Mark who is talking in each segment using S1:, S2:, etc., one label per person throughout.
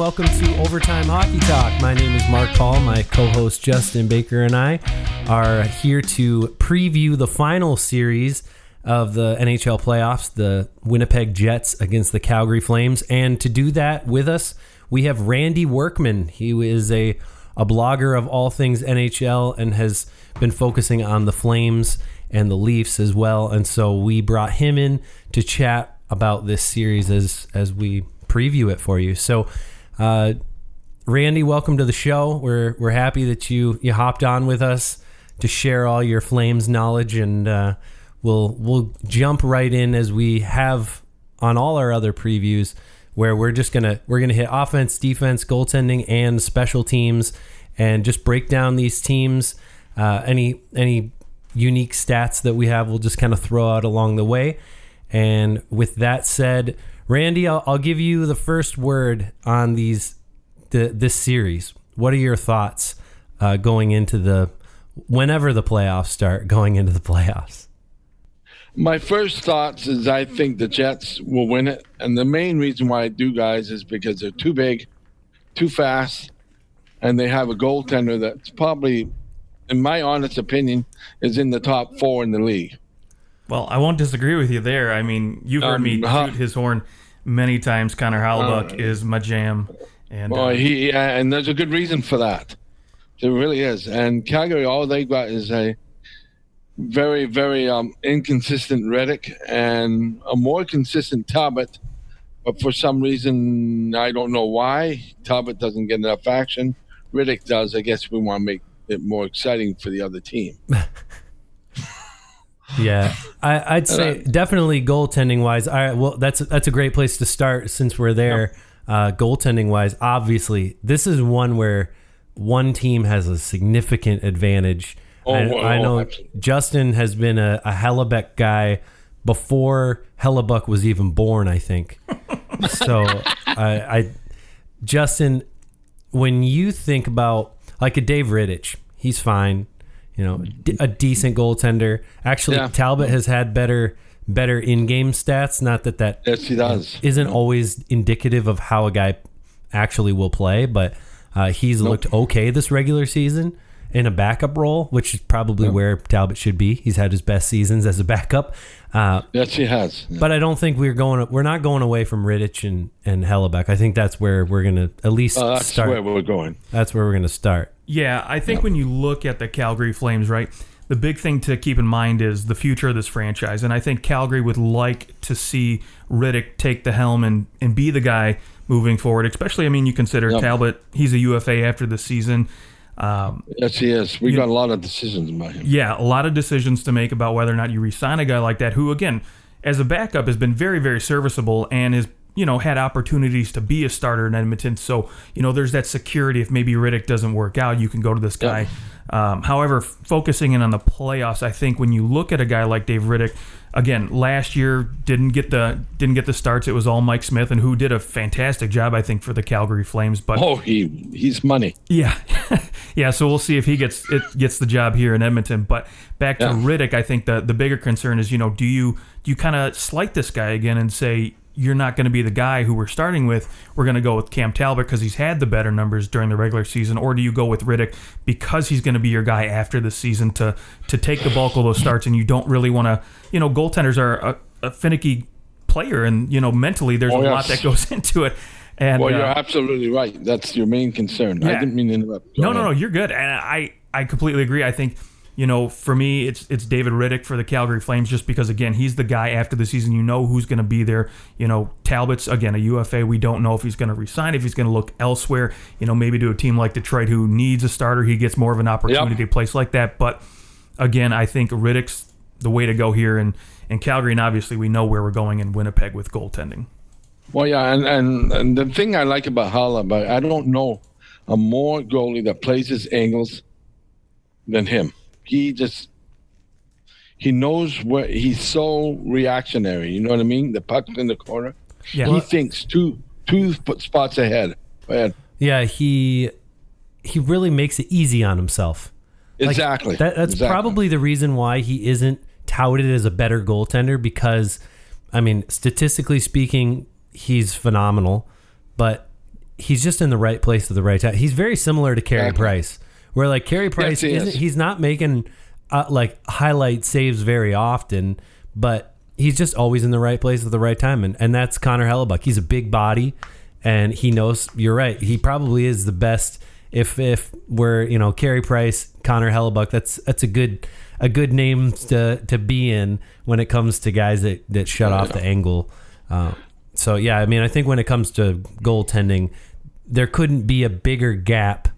S1: welcome to Overtime Hockey Talk. My name is Mark Paul. My co-host Justin Baker and I are here to preview the final series of the NHL playoffs, the Winnipeg Jets against the Calgary Flames. And to do that with us, we have Randy Workman. He is a blogger of all things NHL and has been focusing on the Flames and the Leafs as well. And so we brought him in to chat about this series as we preview it for you. So, Randy, welcome to the show. We're happy that you hopped on with us to share all your Flames knowledge, and we'll jump right in as we have on all our other previews, where we're gonna hit offense, defense, goaltending, and special teams, and just break down these teams. Any unique stats that we have, we'll just kind of throw out along the way. And with that said, Randy, I'll give you the first word on this series. What are your thoughts going into whenever the playoffs start, going into the playoffs?
S2: My first thoughts is I think the Jets will win it. And the main reason why I do, guys, is because they're too big, too fast, and they have a goaltender that's probably, in my honest opinion, is in the top 4 in the league.
S3: Well, I won't disagree with you there. I mean, you've heard me toot his horn many times. Connor Hellebuyck is my jam. And
S2: and there's a good reason for that. There really is. And Calgary, all they got is a very, very inconsistent Riddick and a more consistent Talbot. But for some reason, I don't know why, Talbot doesn't get enough action. Riddick does. I guess we want to make it more exciting for the other team.
S1: Yeah, I'd say definitely goaltending wise. All right, well, that's a great place to start since we're there. Goaltending wise, obviously, this is one where one team has a significant advantage. I know absolutely. Justin has been a Hellebuyck guy before Hellebuyck was even born, I think. So, Justin, when you think about like a Dave Rittich, he's fine. You know, a decent goaltender. Actually, yeah. Talbot has had better in-game stats. Not that
S2: yes, he does.
S1: Isn't always indicative of how a guy actually will play, but he's looked okay this regular season in a backup role, which is probably where Talbot should be. He's had his best seasons as a backup.
S2: Yes, he has. Yeah.
S1: But I don't think we're not going away from Rittich and Hellebuyck. I think that's where we're going to at least start.
S2: That's where we're going.
S1: That's where we're going to start.
S3: Yeah, I think when you look at the Calgary Flames, right, the big thing to keep in mind is the future of this franchise. And I think Calgary would like to see Riddick take the helm and be the guy moving forward. Especially, I mean, you consider Talbot, he's a UFA after the season.
S2: Yes, he is. We got a lot of decisions about him.
S3: Yeah, a lot of decisions to make about whether or not you re-sign a guy like that who, again, as a backup has been very, very serviceable and is, had opportunities to be a starter in Edmonton. So, there's that security. If maybe Riddick doesn't work out, you can go to this guy. However, focusing in on the playoffs, I think when you look at a guy like Dave Riddick, again, last year didn't get the starts. It was all Mike Smith, and who did a fantastic job, I think, for the Calgary Flames. But
S2: he's money.
S3: Yeah, yeah. So we'll see if he gets the job here in Edmonton. But back to Riddick, I think the bigger concern is, do you kind of slight this guy again and say, you're not going to be the guy who we're starting with. We're going to go with Cam Talbot because he's had the better numbers during the regular season. Or do you go with Riddick because he's going to be your guy after the season to take the bulk of those starts, and you don't really want to, goaltenders are a finicky player, and, mentally there's a lot that goes into it. And,
S2: you're absolutely right. That's your main concern. Yeah. I didn't mean to interrupt.
S3: No, you're good. And I completely agree. I think, for me, it's David Riddick for the Calgary Flames, just because, again, he's the guy after the season. You know who's going to be there. Talbot's, again, a UFA. We don't know if he's going to resign, if he's going to look elsewhere, maybe to a team like Detroit who needs a starter. He gets more of an opportunity to place like that. But, again, I think Riddick's the way to go here in Calgary, and obviously we know where we're going in Winnipeg with goaltending.
S2: Well, yeah, and the thing I like about Hellebuyck, I don't know a more goalie that plays his angles than him. He knows where he's so reactionary. You know what I mean? The puck's in the corner. Yeah. He thinks two spots ahead. Go ahead.
S1: Yeah, he really makes it easy on himself.
S2: Exactly.
S1: That's probably the reason why he isn't touted as a better goaltender, because, I mean, statistically speaking, he's phenomenal, but he's just in the right place at the right time. He's very similar to Carey Price, where like Carey Price he's not making like highlight saves very often, but he's just always in the right place at the right time, and that's Connor Hellebuck. He's a big body, and he knows. You're right. He probably is the best. If we're Carey Price, Connor Hellebuck, that's a good name to be in when it comes to guys that shut off the angle. So yeah, I mean, I think when it comes to goaltending, there couldn't be a bigger gap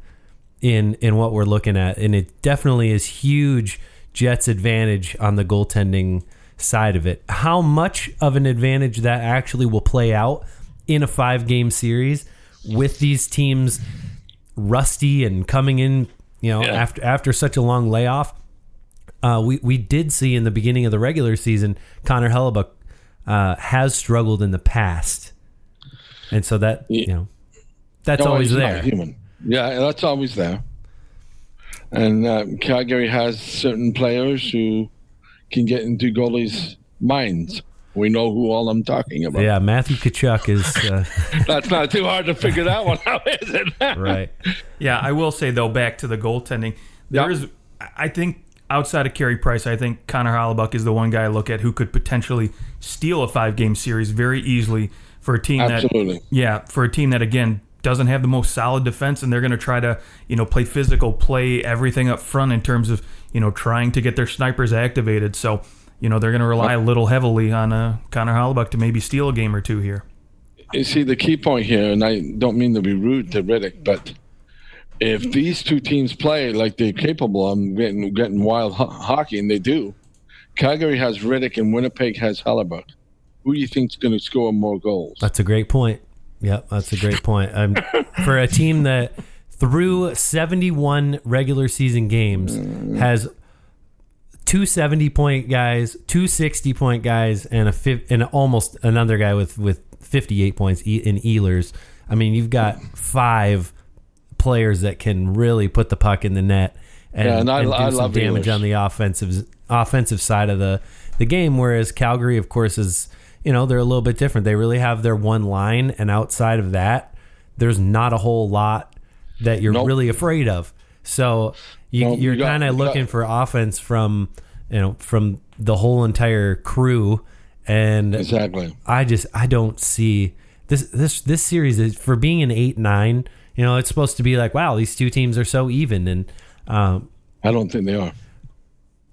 S1: in what we're looking at, and it definitely is huge Jets' advantage on the goaltending side of it. How much of an advantage that actually will play out in a 5-game series with these teams rusty and coming in, after such a long layoff. We did see in the beginning of the regular season, Connor Hellebuck has struggled in the past, and so that that's always there.
S2: Human. Yeah, that's always there. And Calgary has certain players who can get into goalies' minds. We know who all I'm talking about.
S1: Yeah, Matthew Tkachuk is...
S2: That's not too hard to figure that one out, is it?
S1: Right.
S3: Yeah, I will say, though, back to the goaltending, I think, outside of Carey Price, I think Connor Hellebuck is the one guy I look at who could potentially steal a 5-game series very easily for a team for a team that, again, doesn't have the most solid defense, and they're going to try to, play physical, play everything up front in terms of, trying to get their snipers activated. So... they're going to rely a little heavily on Connor Hellebuck to maybe steal a game or two here.
S2: You see, the key point here, and I don't mean to be rude to Riddick, but if these two teams play like they're capable of getting wild hockey, and they do, Calgary has Riddick and Winnipeg has Hellebuck. Who do you think is going to score more goals?
S1: That's a great point. Yep, that's a great point. For a team that through 71 regular season games has 2 70-point guys, 2 60-point guys, and almost another guy with 58 points in Ehlers. I mean, you've got 5 players that can really put the puck in the net and do some damage on the offensive side of the game. Whereas Calgary, of course, is they're a little bit different. They really have their one line, and outside of that, there's not a whole lot that you're really afraid of. So you're kind of looking for offense from the whole entire crew, and
S2: exactly.
S1: I don't see this series is, for being an 8-9. It's supposed to be like, wow, these two teams are so even, and
S2: I don't think they are.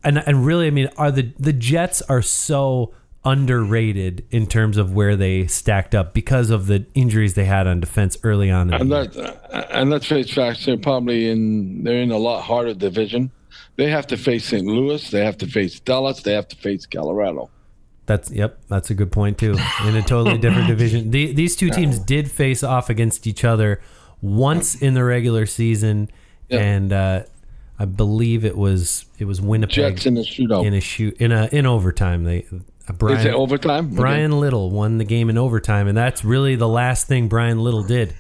S1: And really, I mean, the Jets are so underrated in terms of where they stacked up because of the injuries they had on defense early on.
S2: And let's face facts, they're in a lot harder division. They have to face St. Louis, they have to face Dallas, they have to face Colorado.
S1: That's a good point too. In a totally different division. These two teams did face off against each other once in the regular season, and I believe it was Winnipeg
S2: Jets in a shootout
S1: in overtime.
S2: Is it overtime?
S1: Brian Little won the game in overtime, and that's really the last thing Brian Little did,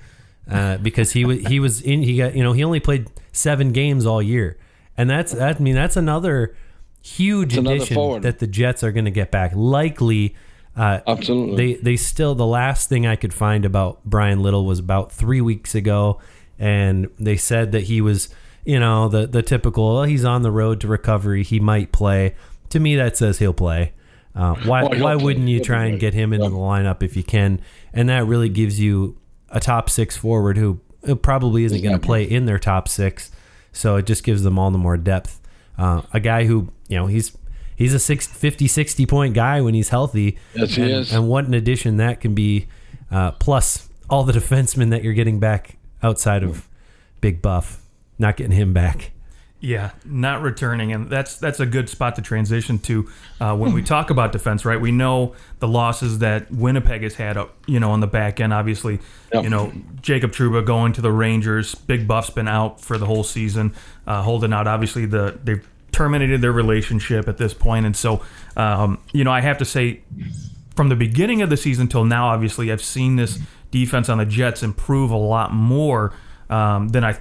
S1: because he only played 7 games all year, and that's another huge addition that the Jets are going to get back. Likely,
S2: absolutely.
S1: They still, the last thing I could find about Brian Little was about 3 weeks ago, and they said that he was the typical, he's on the road to recovery, he might play. To me, that says he'll play. Why wouldn't you try and get him into the lineup if you can? And that really gives you a top 6 forward who probably isn't going to play in their top 6. So it just gives them all the more depth. A guy who, he's a 60 point guy when he's healthy.
S2: Yes, he is.
S1: And what an addition that can be, plus all the defensemen that you're getting back outside of Big Buff, not getting him back.
S3: Yeah, not returning, and that's a good spot to transition to when we talk about defense, right? We know the losses that Winnipeg has had, on the back end. Obviously, Jacob Trouba going to the Rangers. Big Buff's been out for the whole season, holding out. Obviously, they've terminated their relationship at this point, and so I have to say, from the beginning of the season till now, obviously, I've seen this defense on the Jets improve a lot more than I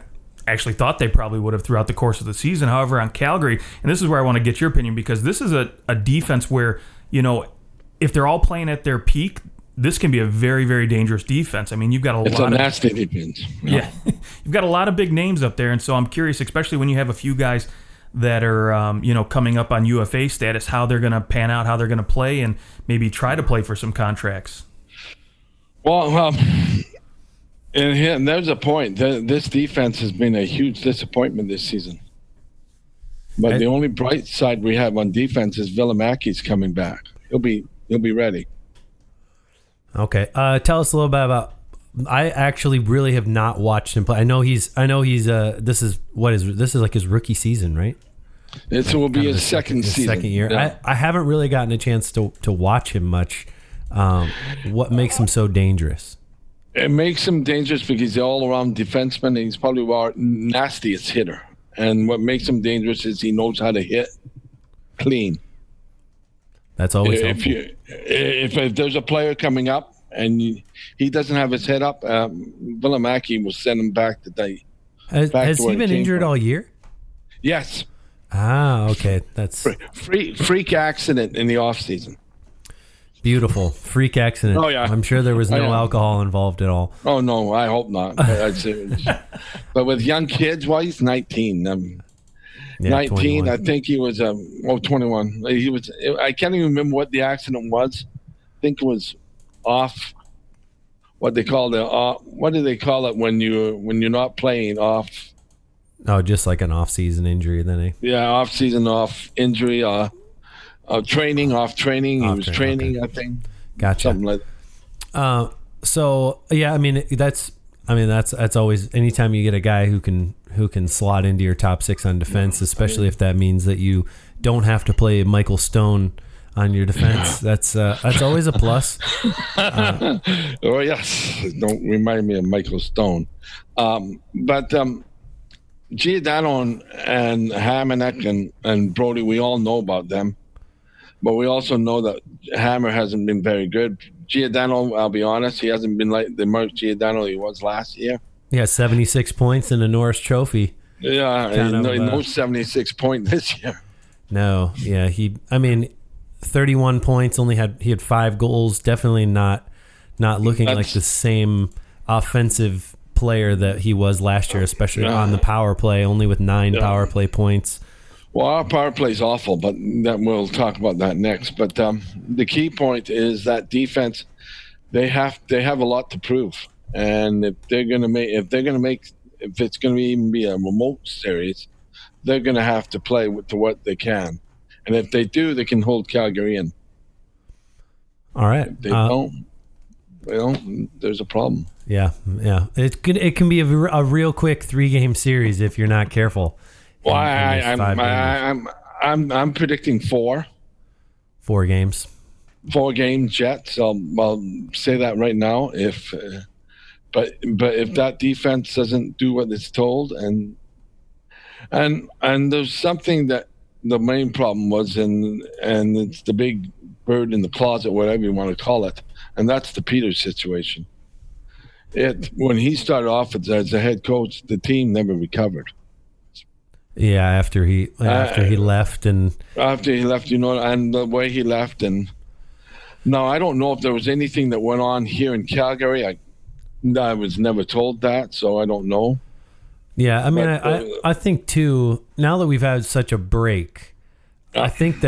S3: actually thought they probably would have throughout the course of the season. However, on Calgary, and this is where I want to get your opinion, because this is a defense where, if they're all playing at their peak, this can be a very, very dangerous defense. I mean, you've got a lot of
S2: nasty defense.
S3: Yeah, you've got a lot of big names up there, and so I'm curious, especially when you have a few guys that are coming up on UFA status, how they're going to pan out, how they're going to play, and maybe try to play for some contracts.
S2: Well, and there's a point. This defense has been a huge disappointment this season. But the only bright side we have on defense is Vilimaki's coming back. He'll be ready.
S1: Okay. Tell us a little bit about. I actually really have not watched him play. I know he's. This is like his rookie season, right?
S2: This will be his second season.
S1: Second year.
S2: Yeah.
S1: I haven't really gotten a chance to watch him much. What makes him so dangerous?
S2: It makes him dangerous because he's all around defenseman, and he's probably our nastiest hitter. And what makes him dangerous is he knows how to hit clean.
S1: That's always helpful.
S2: If there's a player coming up and he doesn't have his head up, Vilimaki will send him back to the.
S1: Has he been injured all year?
S2: Yes.
S1: Ah, okay. That's
S2: freak accident in the off season.
S1: Beautiful. Freak accident.
S2: Oh, yeah.
S1: I'm sure there was no alcohol involved at all.
S2: Oh, no, I hope not. But with young kids, he's 19. 19, 21. I think he was 21. He was. I can't even remember what the accident was. I think it was off. What they call what do they call it when you're not playing off?
S1: Oh, just like an off-season injury, then.
S2: Yeah, off-season, off injury. Training, off training. He was training, okay. I think.
S1: Gotcha.
S2: Something like that.
S1: So yeah, I mean that's always, anytime you get a guy who can slot into your top six on defense, especially if that means that you don't have to play Michael Stone on your defense. That's always a plus.
S2: Oh yes, don't remind me of Michael Stone. But Giordano and Hamonic and Brody, we all know about them. But we also know that Hammer hasn't been very good. Giordano, I'll be honest, he hasn't been like the Mark Giordano he was last year.
S1: Yeah, 76 points in the Norris Trophy.
S2: Yeah, no 76 point this year.
S1: No, yeah, 31 points. He had 5 goals. Definitely not looking like the same offensive player that he was last year, especially on the power play. Only with 9 power play points.
S2: Well, our power play is awful, but we'll talk about that next. But the key point is that defense, they have a lot to prove, and if it's going to even be a remote series, they're going to have to play to what they can, and if they do, they can hold Calgary in.
S1: All right.
S2: If they don't, there's a problem.
S1: Yeah. It can be a real quick 3-game series if you're not careful.
S2: Well, I'm predicting 4.
S1: 4 games.
S2: 4 game Jets. I'll say that right now. But if that defense doesn't do what it's told, and there's something that the main problem was, and it's the big bird in the closet, whatever you want to call it, and that's the Peters situation. When he started off as a head coach, the team never recovered.
S1: Yeah, after he left, and
S2: the way he left, and now I don't know if there was anything that went on here in Calgary. I was never told that, so I don't know.
S1: Yeah, I mean, I think too, now that we've had such a break, I think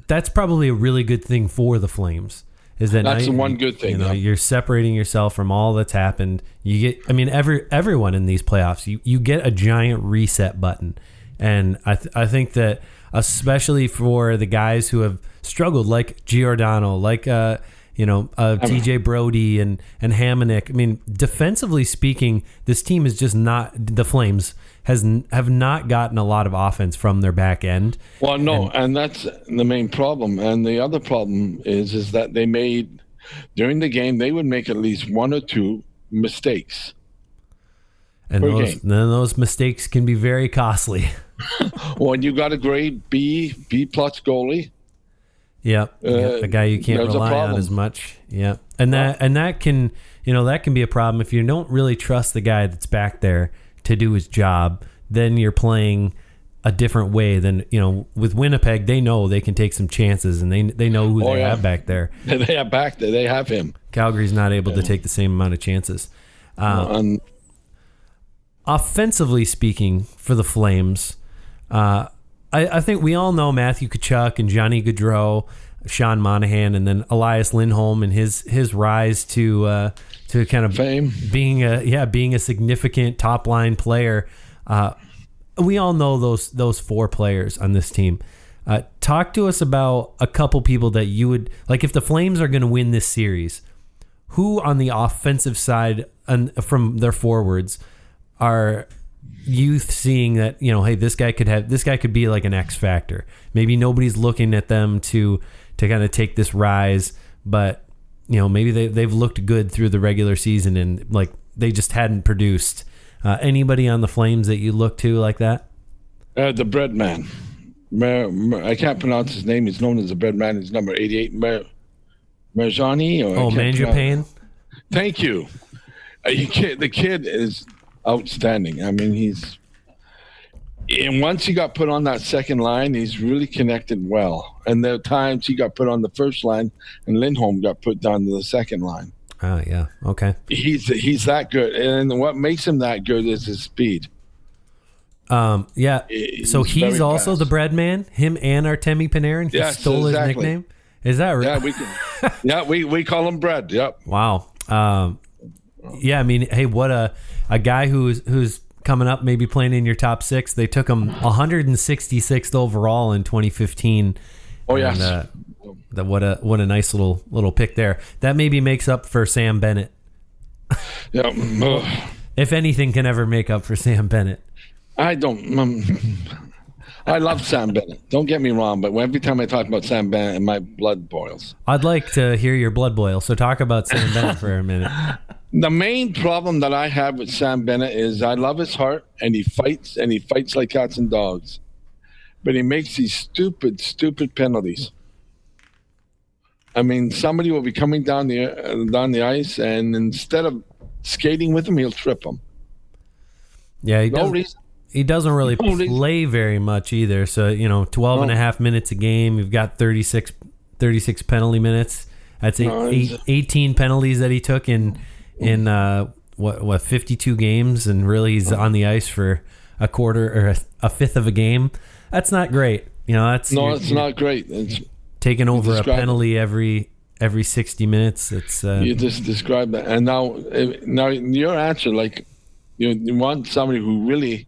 S1: that's probably a really good thing for the Flames. Is that
S2: that's the one good thing?
S1: You're separating yourself from all that's happened. You get, I mean, everyone in these playoffs, you get a giant reset button. And I think that especially for the guys who have struggled, like Giordano, like TJ Brody and Hamonic. I mean, defensively speaking, this team is just not, the Flames have not gotten a lot of offense from their back end.
S2: Well, no, and that's the main problem. And the other problem is that they made, during the game, they would make at least 1 or 2 mistakes.
S1: And those mistakes can be very costly.
S2: When you got a grade B plus goalie.
S1: Yeah, a guy you can't rely on as much. Yeah, and that can be a problem if you don't really trust the guy that's back there to do his job. Then you're playing a different way than, with Winnipeg. They know they can take some chances, and they know who they have back there.
S2: They have back there. They have him.
S1: Calgary's not able to take the same amount of chances. Offensively speaking, for the Flames, I think we all know Matthew Tkachuk and Johnny Gaudreau, Sean Monahan, and then Elias Lindholm and his rise to kind of
S2: fame,
S1: being a significant top line player. We all know those four players on this team. Talk to us about a couple people that you would like if the Flames are going to win this series. Who on the offensive side and from their forwards are you seeing that, hey, this guy could be like an X factor. Maybe nobody's looking at them to kind of take this rise, but maybe they've looked good through the regular season and like they just hadn't produced. Anybody on the Flames that you look to like that?
S2: The bread man. I can't pronounce his name. He's known as the bread man. He's number 88. Marjani?
S1: Mangiapane?
S2: Thank you. The kid is outstanding. I mean, and once he got put on that second line, he's really connected well. And there are times he got put on the first line and Lindholm got put down to the second line.
S1: Oh, yeah. Okay.
S2: He's that good. And what makes him that good is his speed.
S1: Yeah. So he's also fast. The bread man? Him and Artemi Panarin? He stole his nickname? Is that right?
S2: Yeah, we call him bread. Yep.
S1: Wow. Yeah, I mean, hey, what a guy who's coming up, maybe playing in your top six. They took him 166th overall in 2015.
S2: Oh, yes.
S1: What a nice little pick there. That maybe makes up for Sam Bennett.
S2: Yeah.
S1: If anything can ever make up for Sam Bennett.
S2: I don't. I love Sam Bennett. Don't get me wrong, but every time I talk about Sam Bennett, my blood boils.
S1: I'd like to hear your blood boil. So talk about Sam Bennett for a minute.
S2: The main problem that I have with Sam Bennett is I love his heart, and he fights like cats and dogs. But he makes these stupid penalties. I mean, somebody will be coming down the ice, and instead of skating with him, he'll trip him.
S1: Yeah, he doesn't really play very much either. So, 12 and a half minutes a game. You've got 36 penalty minutes. That's 18 penalties that he took in 52 games, and really he's on the ice for a quarter or a fifth of a game. That's not great. It's
S2: not great. It's
S1: taking over a penalty every 60 minutes. It's
S2: you just described that. And now your answer, like you want somebody who really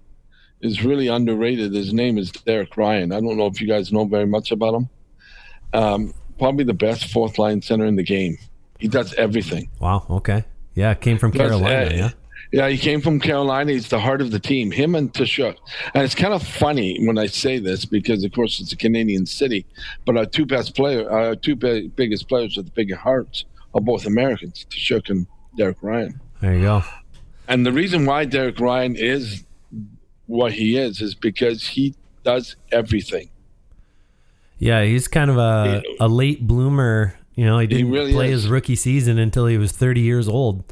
S2: is really underrated. His name is Derek Ryan. I don't know if you guys know very much about him. Probably the best fourth line center in the game. He does everything.
S1: Wow. Okay. Yeah, came from Carolina.
S2: Yeah, he came from Carolina. He's the heart of the team. Him and Tkachuk. And it's kind of funny when I say this because, of course, it's a Canadian city. But our two biggest players with the biggest hearts are both Americans, Tkachuk and Derek Ryan.
S1: There you go.
S2: And the reason why Derek Ryan is what he is because he does everything.
S1: Yeah, he's kind of a late bloomer. He didn't play his rookie season until he was 30 years old.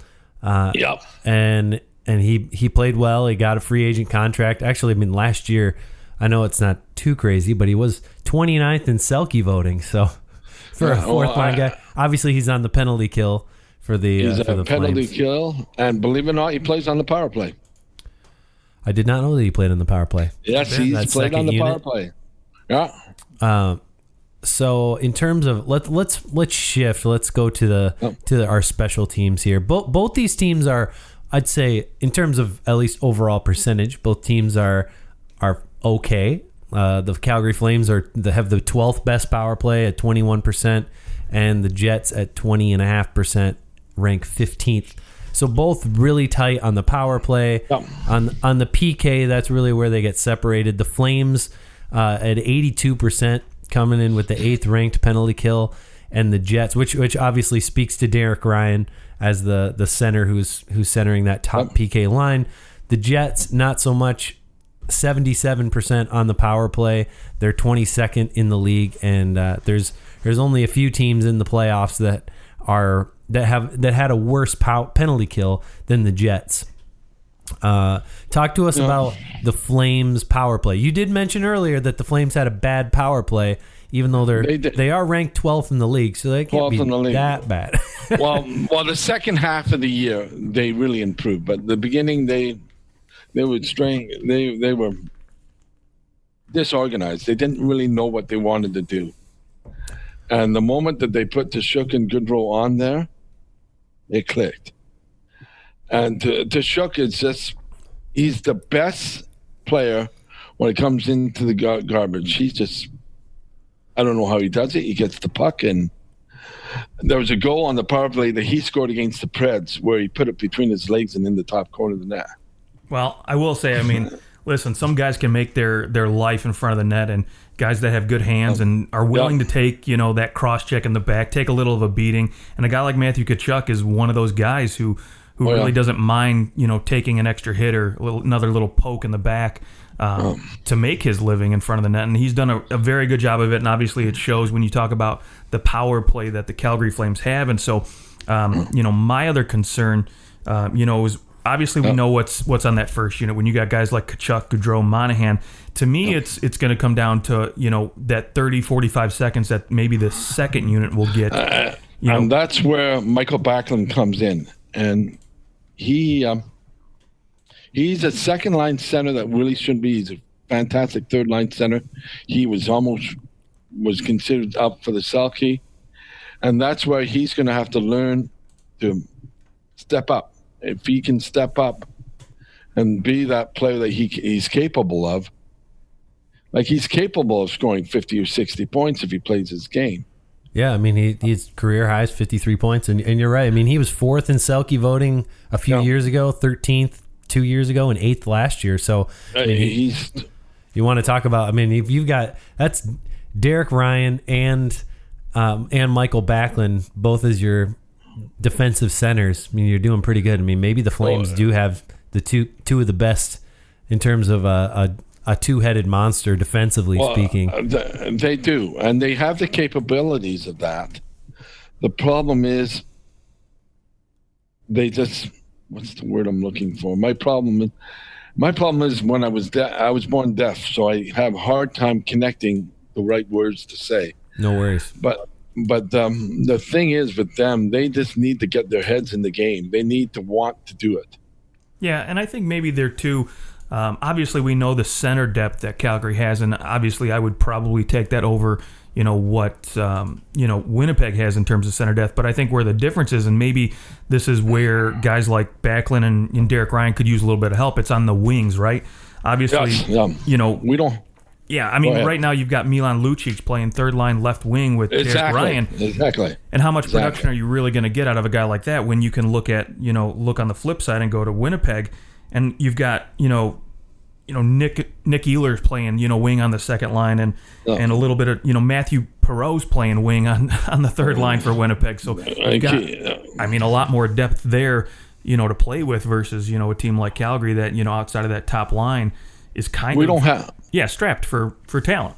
S2: Yep.
S1: And he played well. He got a free agent contract. Actually, I mean, last year, I know it's not too crazy, but he was 29th in Selke voting. So for a fourth line guy, obviously he's on the penalty kill for the
S2: He's
S1: for
S2: a
S1: the
S2: penalty
S1: Flames.
S2: kill, and believe it or not, he plays on the power play.
S1: I did not know that he played on the power play.
S2: Yes, he's played on the power play. Yeah.
S1: So in terms of let's shift. Let's go to our special teams here. Both these teams are, I'd say, in terms of at least overall percentage, both teams are okay. The Calgary Flames have the 12th best power play at 21%, and the Jets at 20.5% rank 15th. So both really tight on the power play.
S2: Yep.
S1: On the PK, that's really where they get separated. The Flames at 82%, coming in with the 8th ranked penalty kill, and the Jets, which obviously speaks to Derek Ryan as the center who's centering that top PK line. The Jets, not so much, 77% on the power play. They're 22nd in the league, and there's only a few teams in the playoffs that had a worse penalty kill than the Jets. Talk to us about the Flames power play. You did mention earlier that the Flames had a bad power play, even though they are ranked 12th in the league, so they can't be that bad.
S2: well, the second half of the year they really improved, but the beginning they were they were disorganized. They didn't really know what they wanted to do, and the moment that they put Tkachuk and Goodrow on there, it clicked. And Tkachuk is he's the best player when it comes into the garbage. He's just, I don't know how he does it. He gets the puck, and there was a goal on the power play that he scored against the Preds where he put it between his legs and in the top corner of the net.
S3: Well, I will say, I mean, listen, some guys can make their life in front of the net, and guys that have good hands and are willing to take, that cross check in the back, take a little of a beating. And a guy like Matthew Tkachuk is one of those guys who really doesn't mind, taking an extra hit or another little poke in the back to make his living in front of the net. And he's done a very good job of it. And obviously it shows when you talk about the power play that the Calgary Flames have. And so, my other concern, is obviously we know what's on that first unit. When you got guys like Tkachuk, Gaudreau, Monahan, to me it's going to come down to, that 30, 45 seconds that maybe the second unit will get.
S2: And that's where Michael Backlund comes in. And he's a second line center that really shouldn't be. He's a fantastic third line center. He was considered up for the Selke, and that's where he's going to have to learn to step up. If he can step up and be that player that he's capable of, like he's capable of scoring 50 or 60 points if he plays his game.
S1: Yeah, I mean, he's career highs, 53 points, and you're right. I mean, he was 4th in Selke voting a few years ago, 13th 2 years ago, and 8th last year. So, I mean, you want to talk about, I mean, if you've got, that's Derek Ryan and Michael Backlund, both as your defensive centers. I mean, you're doing pretty good. I mean, maybe the Flames do have the two of the best in terms of a two-headed monster defensively speaking.
S2: They do, and they have the capabilities of that. The problem is they just, what's the word I'm looking for? My problem is when I was born deaf, so I have a hard time connecting the right words to say.
S1: No worries.
S2: But the thing is with them, they just need to get their heads in the game. They need to want to do it.
S3: Yeah, and I think maybe they're too. Obviously, we know the center depth that Calgary has, and obviously, I would probably take that over, what Winnipeg has in terms of center depth. But I think where the difference is, and maybe this is where guys like Backlund and Derek Ryan could use a little bit of help. It's on the wings, right? Obviously,
S2: we don't.
S3: Yeah, I mean, right now you've got Milan Lucic playing third line left wing with Derek Ryan.
S2: Exactly.
S3: And how much production are you really going to get out of a guy like that when you can look on the flip side and go to Winnipeg? And you've got, Nick Ehlers playing, wing on the second line, and a little bit of, Matthew Perreault's playing wing on the third line for Winnipeg. So you've got, a lot more depth there, to play with versus, a team like Calgary that, outside of that top line is strapped for talent.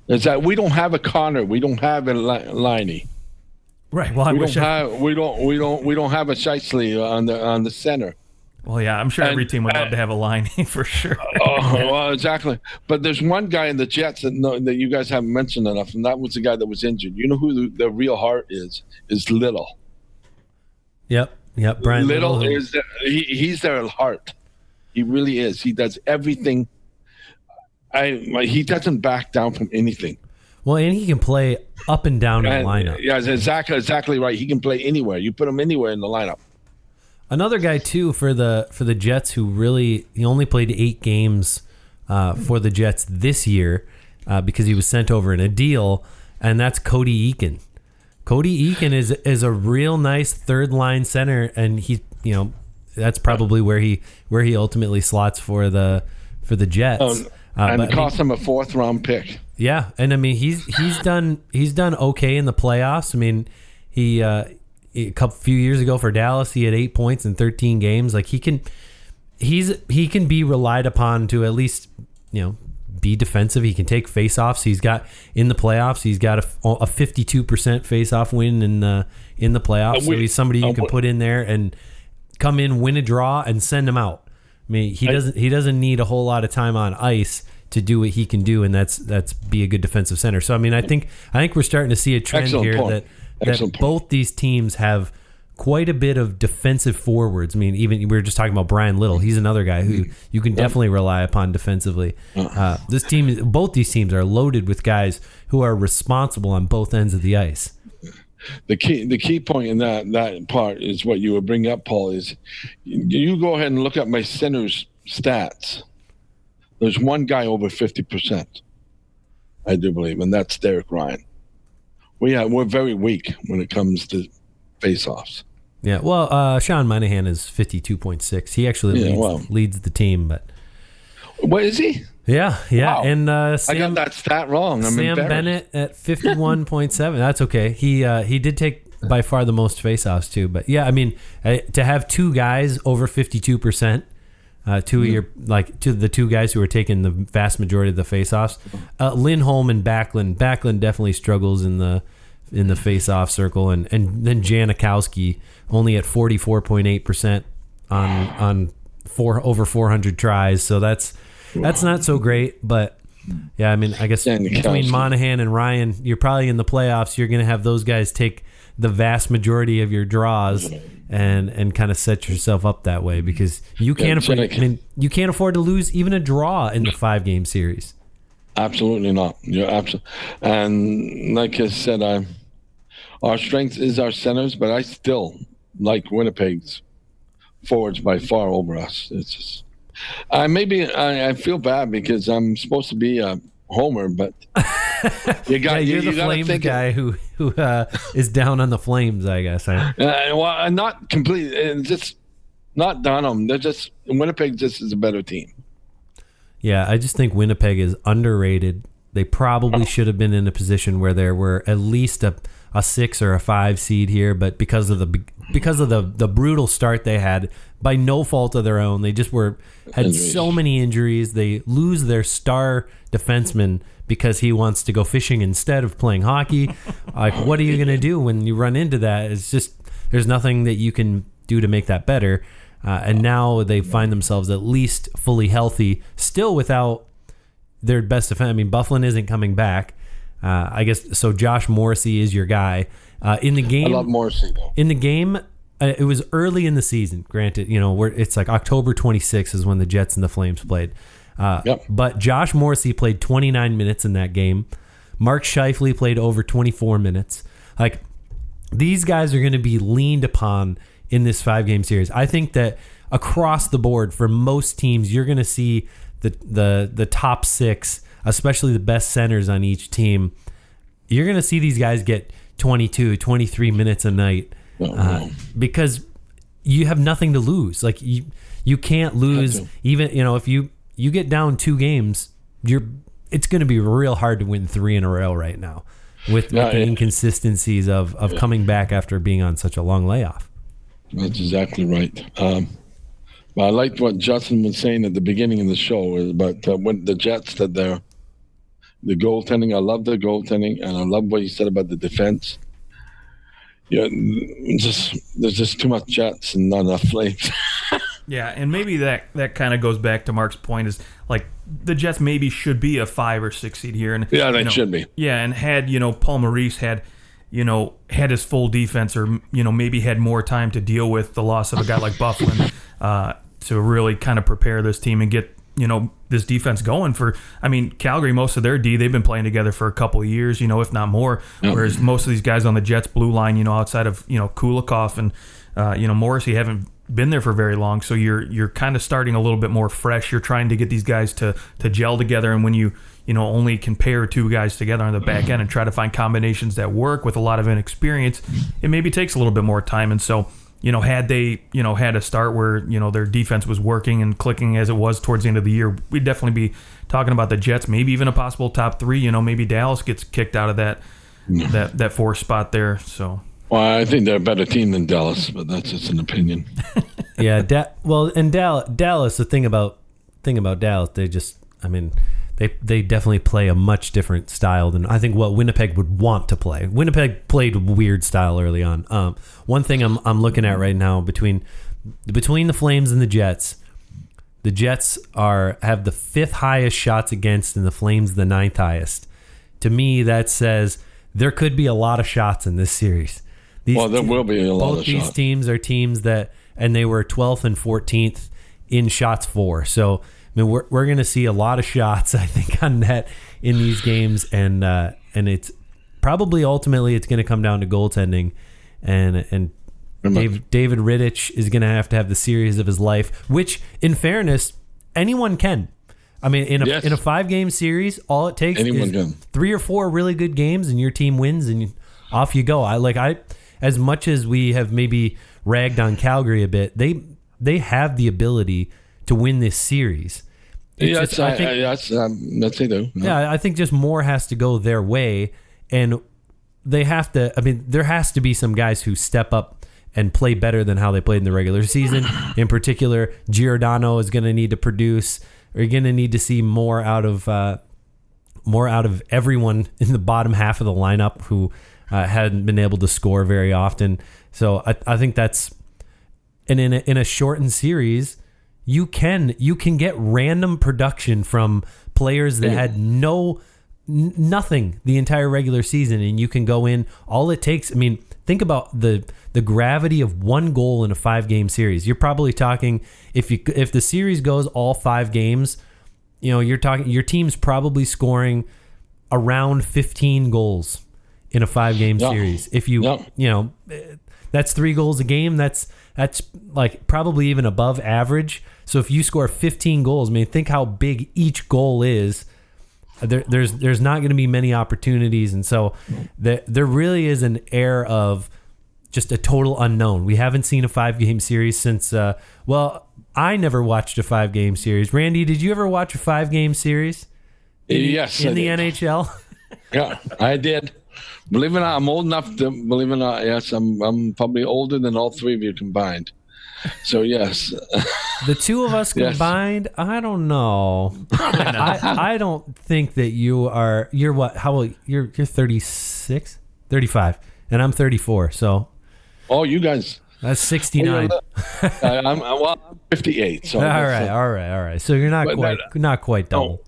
S2: Is that we don't have a Connor, we don't have a Liney.
S3: Right. Well,
S2: we don't have a Scheissele on the center.
S3: Well, yeah, I'm sure every team would love to have a line for sure.
S2: Well, exactly. But there's one guy in the Jets that you guys haven't mentioned enough, and that was the guy that was injured. You know who the real heart is Little.
S1: Yep. Brian
S2: Little he's their heart. He really is. He does everything. He doesn't back down from anything.
S1: Well, and he can play up and down in the lineup.
S2: Yeah, exactly right. He can play anywhere. You put him anywhere in the lineup.
S1: Another guy too for the Jets who he only played 8 games for the Jets this year because he was sent over in a deal, and that's Cody Eakin. Cody Eakin is a real nice third line center, and he that's probably where he ultimately slots for the Jets.
S2: And it cost him a 4th round pick.
S1: Yeah, and I mean he's done okay in the playoffs. I mean a few years ago for Dallas, he had 8 points in 13 games. Like he can be relied upon to at least be defensive. He can take faceoffs. He's got in the playoffs. He's got a 52% faceoff win in the playoffs. So he's somebody you can put in there and come in, win a draw, and send him out. I mean, he doesn't need a whole lot of time on ice to do what he can do, and that's be a good defensive center. So I mean, I think we're starting to see a trend here that both these teams have quite a bit of defensive forwards. I mean, even we were just talking about Brian Little. He's another guy who you can definitely rely upon defensively. Both these teams are loaded with guys who are responsible on both ends of the ice.
S2: The key point in that part is what you would bring up, Paul, is you go ahead and look at my center's stats. There's one guy over 50%, I do believe, and that's Derek Ryan. We're very weak when it comes to face-offs.
S1: Yeah, well, Sean Monahan is 52.6. He actually leads the team, but
S2: what is he?
S1: Yeah,
S2: wow.
S1: And
S2: I got that stat wrong.
S1: Sam Bennett at 51.7. That's okay. He did take by far the most face-offs too. But yeah, I mean, to have two guys over 52%, to the two guys who are taking the vast majority of the face-offs, Lindholm and Backlund. Backlund definitely struggles in the face-off circle, and then Janikowski only at 44.8% on over 400 tries. So that's not so great, but yeah, I mean, I guess between Monahan and Ryan, you're probably in the playoffs. You're going to have those guys take the vast majority of your draws and kind of set yourself up that way, because you can't afford to lose even a draw in the 5-game series.
S2: Absolutely not. You're absolutely, and like I said, our strength is our centers, but I still like Winnipeg's forwards by far over us. It's just. I feel bad because I'm supposed to be a homer, but
S1: you're the Flames guy who is down on the Flames, I guess.
S2: Well, not completely. It's just not down on them. They're just Winnipeg. Just is a better team.
S1: Yeah, I just think Winnipeg is underrated. They probably should have been in a position where there were at least a 6 or a 5 seed here, but because of the brutal start they had, by no fault of their own, they just had so many injuries. They lose their star defenseman because he wants to go fishing instead of playing hockey. Like, what are you going to do when you run into that? It's just, there's nothing that you can do to make that better. And now they find themselves at least fully healthy, still without their best defense. I mean, Bufflin isn't coming back. I guess so. Josh Morrissey is your guy in the game.
S2: I love Morrissey though.
S1: In the game, it was early in the season. Granted, it's like October 26th is when the Jets and the Flames played. But Josh Morrissey played 29 minutes in that game. Mark Scheifele played over 24 minutes. Like, these guys are going to be leaned upon in this 5-game series. I think that across the board for most teams, you're going to see the top 6, especially the best centers on each team. You're going to see these guys get 22, 23 minutes a night because you have nothing to lose. Like, you can't lose even, if you get down 2 games, it's going to be real hard to win 3 in a row right now with the inconsistencies of coming back after being on such a long layoff.
S2: That's exactly right. But I liked what Justin was saying at the beginning of the show about when the Jets did the goaltending. I love the goaltending, and I love what he said about the defense. Yeah, there's just too much Jets and not enough Flames.
S3: Yeah, and maybe that kind of goes back to Mark's point, is like the Jets maybe should be a 5 or 6 seed here, and
S2: they should be.
S3: Yeah, and had Paul Maurice had his full defense, or maybe had more time to deal with the loss of a guy like Bufflin to really kind of prepare this team and get this defense going for. I mean, Calgary, most of their D, they've been playing together for a couple of years, if not more. Whereas most of these guys on the Jets blue line, outside of Kulikov and Morrissey, haven't been there for very long. So you're kind of starting a little bit more fresh. You're trying to get these guys to gel together, and when you only can pair 2 guys together on the back end and try to find combinations that work with a lot of inexperience, it maybe takes a little bit more time. And so, had they, had a start where, their defense was working and clicking as it was towards the end of the year, we'd definitely be talking about the Jets, maybe even a possible top 3. Maybe Dallas gets kicked out of that 4th spot there. So.
S2: Well, I think they're a better team than Dallas, but that's just an opinion.
S1: Yeah. And Dallas, the thing about Dallas, they definitely play a much different style than I think what Winnipeg would want to play. Winnipeg played weird style early on. One thing I'm looking at right now between the Flames and the Jets, The Jets have the 5th highest shots against, and the Flames the 9th highest. To me, that says there could be a lot of shots in this series.
S2: There will be a lot of shots. Both
S1: these teams are teams that, and they were 12th and 14th in shots for. So, I mean, we're going to see a lot of shots, I think, on net in these games, and it's probably ultimately it's going to come down to goaltending, and David Rittich is going to have the series of his life, which, in fairness, anyone can. I mean, in a 5-game series, all it takes is 3 or 4 really good games, and your team wins, and off you go. As much as we have maybe ragged on Calgary a bit, they have the ability to win this series.
S2: I think they do. No.
S1: Yeah, I think just more has to go their way, and they have to. I mean, there has to be some guys who step up and play better than how they played in the regular season. In particular, Giordano is going to need to produce. You're going to need to see more out of everyone in the bottom half of the lineup who hadn't been able to score very often. So I think that's, and in a shortened series, you can get random production from players that had nothing the entire regular season, and you can go in. All it takes, I mean, think about the gravity of 1 goal in a 5-game series. You're probably talking, if the series goes all 5 games, you're talking your team's probably scoring around 15 goals in a 5-game series. If that's 3 goals a game. That's like probably even above average. So if you score 15 goals, I mean, think how big each goal is. There's not going to be many opportunities, and so there really is an air of just a total unknown. We haven't seen a 5-game series since. I never watched a 5-game series. Randy, did you ever watch a 5-game series?
S2: Yes,
S1: in the NHL.
S2: Yeah, I did. Believe it or not, I'm old enough to believe it or not. Yes, I'm probably older than all 3 of you combined. So yes,
S1: the 2 of us combined. Yes. I don't know. I don't think that you are. You're what? How old? You're 36, 35, and I'm 34. So.
S2: Oh, you guys.
S1: That's 69.
S2: I'm 58. So
S1: all right. So you're not quite double.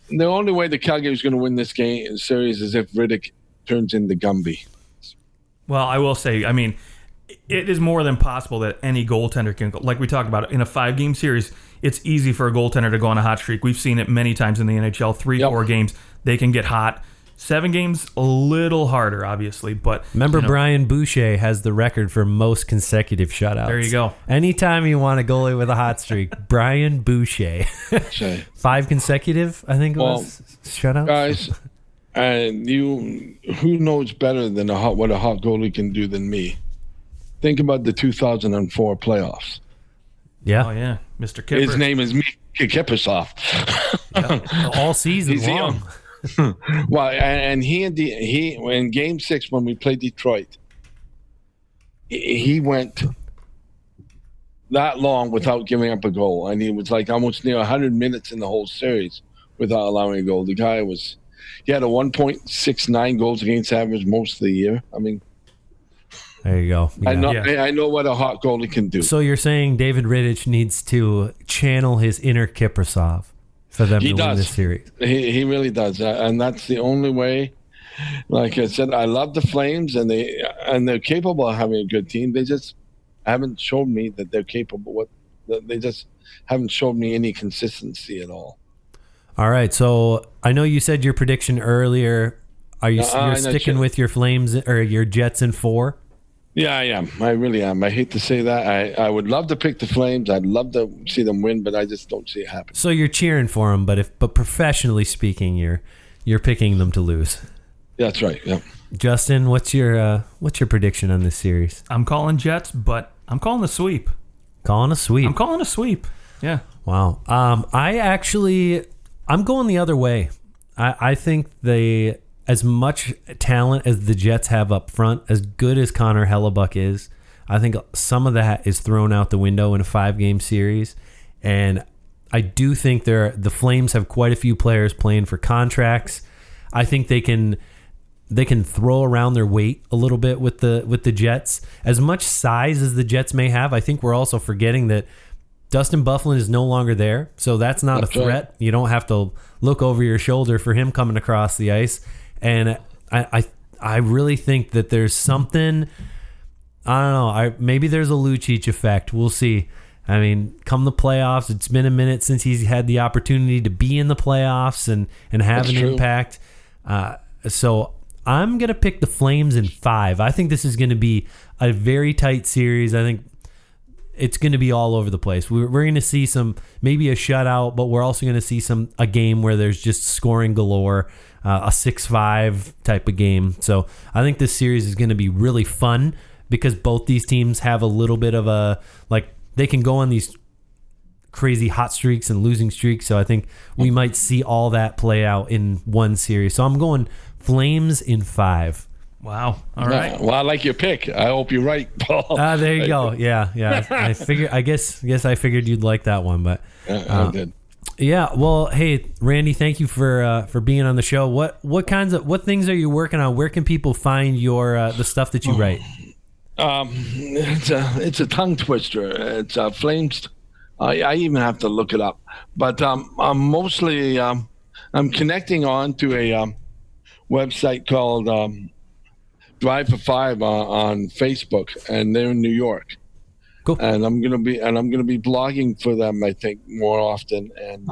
S2: The only way the Calgary is going to win this series is if Riddick turns into Gumby.
S3: Well, I will say, I mean, it is more than possible that any goaltender can go. Like we talked about, in a 5-game series, it's easy for a goaltender to go on a hot streak. We've seen it many times in the NHL. 3-4 games, they can get hot. 7 games, a little harder, obviously. But
S1: remember, Brian Boucher has the record for most consecutive shutouts.
S3: There you go.
S1: Anytime you want a goalie with a hot streak, Brian Boucher. 5 consecutive, I think it was, shutouts.
S2: Guys, and who knows better than what a hot goalie can do than me? Think about the 2004 playoffs.
S1: Yeah.
S3: Oh, yeah. Mr. Kipper.
S2: His name is Mika Kiprusoff.
S1: All season long.
S2: Well, and he in Game 6 when we played Detroit, he went that long without giving up a goal, and he was like almost near 100 minutes in the whole series without allowing a goal. The guy he had a 1.69 goals against average most of the year. I mean,
S1: there you go.
S2: Yeah. I know what a hot goalie can do.
S1: So you're saying David Rittich needs to channel his inner Kiprusoff for them to win this series.
S2: He really does, and that's the only way. Like I said, I love the Flames, and they're capable of having a good team. They just haven't shown me that they're capable. They just haven't showed me any consistency at all.
S1: All right, so I know you said your prediction earlier. Are you sticking with your Flames or your Jets in 4?
S2: Yeah, I am. I really am. I hate to say that. I would love to pick the Flames. I'd love to see them win, but I just don't see it happen.
S1: So you're cheering for them, but professionally speaking, you're picking them to lose.
S2: That's right. Yeah.
S1: Justin, what's your prediction on this series?
S3: I'm calling Jets, but I'm calling the sweep.
S1: Calling a sweep.
S3: I'm calling a sweep. Yeah.
S1: Wow. I'm going the other way. I think as much talent as the Jets have up front, as good as Connor Hellebuck is, I think some of that is thrown out the window in a 5-game series. And I do think the Flames have quite a few players playing for contracts. I think they can throw around their weight a little bit with the Jets. As much size as the Jets may have, I think we're also forgetting that Dustin Byfuglien is no longer there, so that's not a threat. Right. You don't have to look over your shoulder for him coming across the ice. And I really think that there's something, I don't know, maybe there's a Lucic effect. We'll see. I mean, come the playoffs, it's been a minute since he's had the opportunity to be in the playoffs and have an impact. So I'm going to pick the Flames in 5. I think this is going to be a very tight series. I think it's going to be all over the place. We're going to see maybe a shutout, but we're also going to see a game where there's just scoring galore, a 6-5 type of game. So I think this series is going to be really fun because both these teams have a little bit of they can go on these crazy hot streaks and losing streaks. So I think we might see all that play out in one series. So I'm going Flames in 5.
S3: Wow. All right.
S2: Well, I like your pick. I hope you're right, Paul.
S1: There you go. Yeah. I guess I figured you'd like that one, but
S2: I did.
S1: Yeah. Well, hey, Randy, thank you for being on the show. What things are you working on? Where can people find your the stuff that you write?
S2: It's a tongue twister. It's Flames. I even have to look it up. But I'm mostly I'm connecting on to a website called Drive for 5 on Facebook, and they're in New York.
S1: Cool.
S2: And I'm gonna be blogging for them, I think, more often, and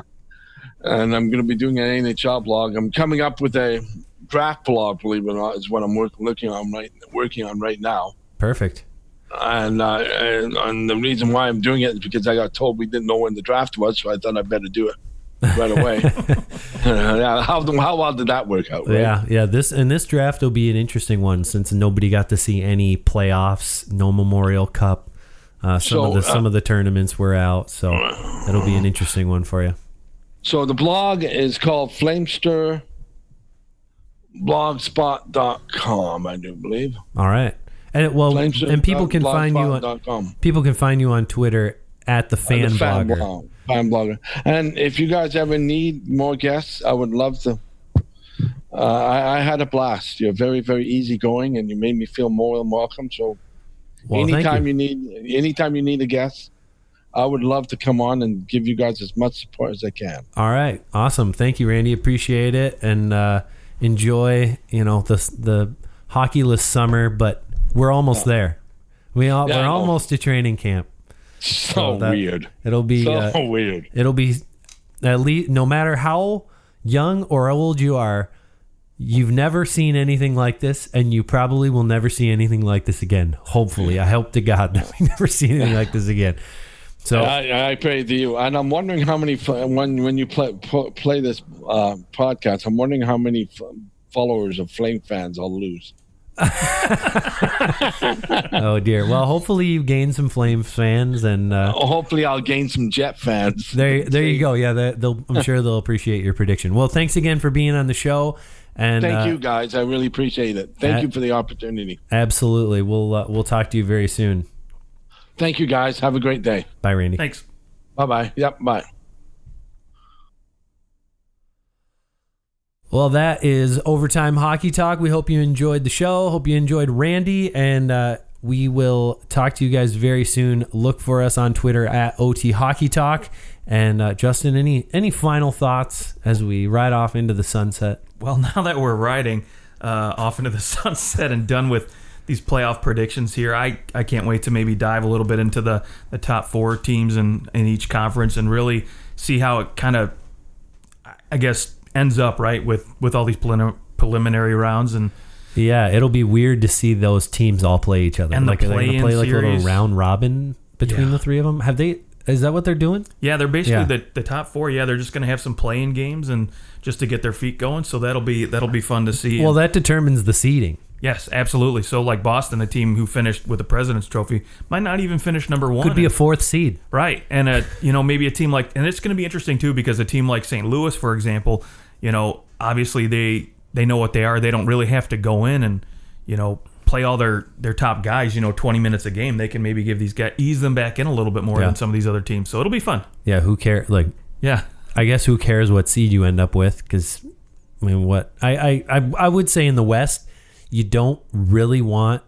S2: I'm gonna be doing an NHL blog. I'm coming up with a draft blog, believe it or not, is what I'm working on right now.
S1: Perfect.
S2: And the reason why I'm doing it is because I got told we didn't know when the draft was, so I thought I'd better do it right away. How well did that work out? Right?
S1: Yeah. This draft will be an interesting one since nobody got to see any playoffs, no Memorial Cup. Some of the tournaments were out, so it'll be an interesting one for you.
S2: So the blog is called FlamesterBlogspot.com, I do believe.
S1: All right. And people can find you on Twitter at the Fan
S2: Blogger. And if you guys ever need more guests, I would love to. I had a blast. You're very, very easygoing, and you made me feel more than welcome. So anytime you need a guest, I would love to come on and give you guys as much support as I can.
S1: All right, awesome. Thank you, Randy. Appreciate it, and enjoy the hockeyless summer, but we're almost there. We're almost to training camp.
S2: So weird.
S1: It'll be
S2: weird.
S1: It'll be at least, no matter how young or old you are, you've never seen anything like this, and you probably will never see anything like this again. Hopefully, I hope to God that we never see anything like this again. So
S2: I pray to you, and I'm wondering how many when you play this podcast, I'm wondering how many followers of Flame fans I'll lose.
S1: Oh dear. Well, hopefully you gain some Flames fans, and
S2: hopefully I'll gain some Jet fans.
S1: There you go. Yeah, I'm sure they'll appreciate your prediction. Well, thanks again for being on the show, and
S2: thank you guys. I really appreciate it. Thank you for the opportunity.
S1: Absolutely. We'll talk to you very soon.
S2: Thank you, guys. Have a great day.
S1: Bye, Randy.
S3: Thanks.
S2: Bye. Yep. Bye.
S1: Well, that is Overtime Hockey Talk. We hope you enjoyed the show. Hope you enjoyed Randy, and we will talk to you guys very soon. Look for us on Twitter at OT Hockey Talk. And Justin, any final thoughts as we ride off into the sunset?
S3: Well, now that we're riding off into the sunset and done with these playoff predictions here, I can't wait to maybe dive a little bit into the top 4 teams in each conference and really see how it kind of, I guess, ends up, right, with all these preliminary rounds. And
S1: yeah, it'll be weird to see those teams all play each other.
S3: And
S1: they're going to play like a little round robin between the three of them. Is that what they're doing?
S3: Yeah, they're basically the top 4. Yeah, they're just going to have some play-in games and just to get their feet going. So that'll be fun to see.
S1: Well, that determines the seeding.
S3: Yes, absolutely. So like Boston, the team who finished with the President's Trophy, might not even finish number 1.
S1: Could be a 4th seed.
S3: Right. And maybe a team like, and it's going to be interesting too, because a team like St. Louis, for example, obviously they know what they are. They don't really have to go in and, play all their top guys, 20 minutes a game. They can maybe give these guys, ease them back in a little bit more than some of these other teams. So it'll be fun.
S1: Yeah, who cares? I guess who cares what seed you end up with? Because, I would say in the West, you don't really want,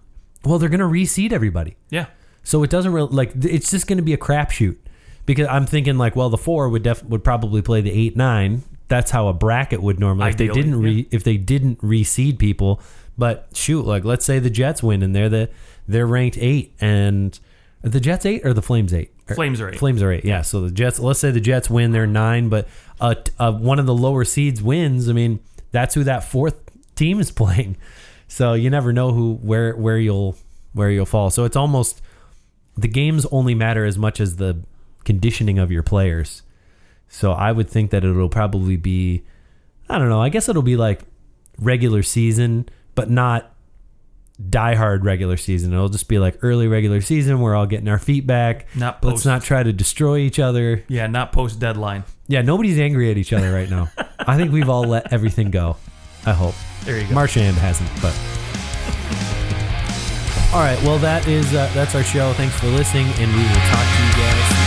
S1: they're going to reseed everybody.
S3: Yeah.
S1: So it doesn't really, it's just going to be a crapshoot. because I'm thinking like, well, the 4 would probably play the 8-9. That's how a bracket would normally.
S3: Ideally,
S1: if they didn't reseed people. But shoot, like let's say the Jets win and they're ranked 8, and the Jets 8 or the Flames 8.
S3: Flames are 8.
S1: Flames are 8. Yeah. So the Jets. Let's say the Jets win, they're 9, but one of the lower seeds wins. I mean, that's who that 4th team is playing. So you never know where you'll fall. So it's almost, the games only matter as much as the conditioning of your players. So I would think that it'll probably be, I don't know, I guess it'll be like regular season, but not diehard regular season. It'll just be like early regular season. We're all getting our feet back. Let's not try to destroy each other.
S3: Yeah, not post deadline.
S1: Yeah, nobody's angry at each other right now. I think we've all let everything go. I hope.
S3: There you go.
S1: Marchand hasn't, but... All right, well, that's our show. Thanks for listening, and we will talk to you guys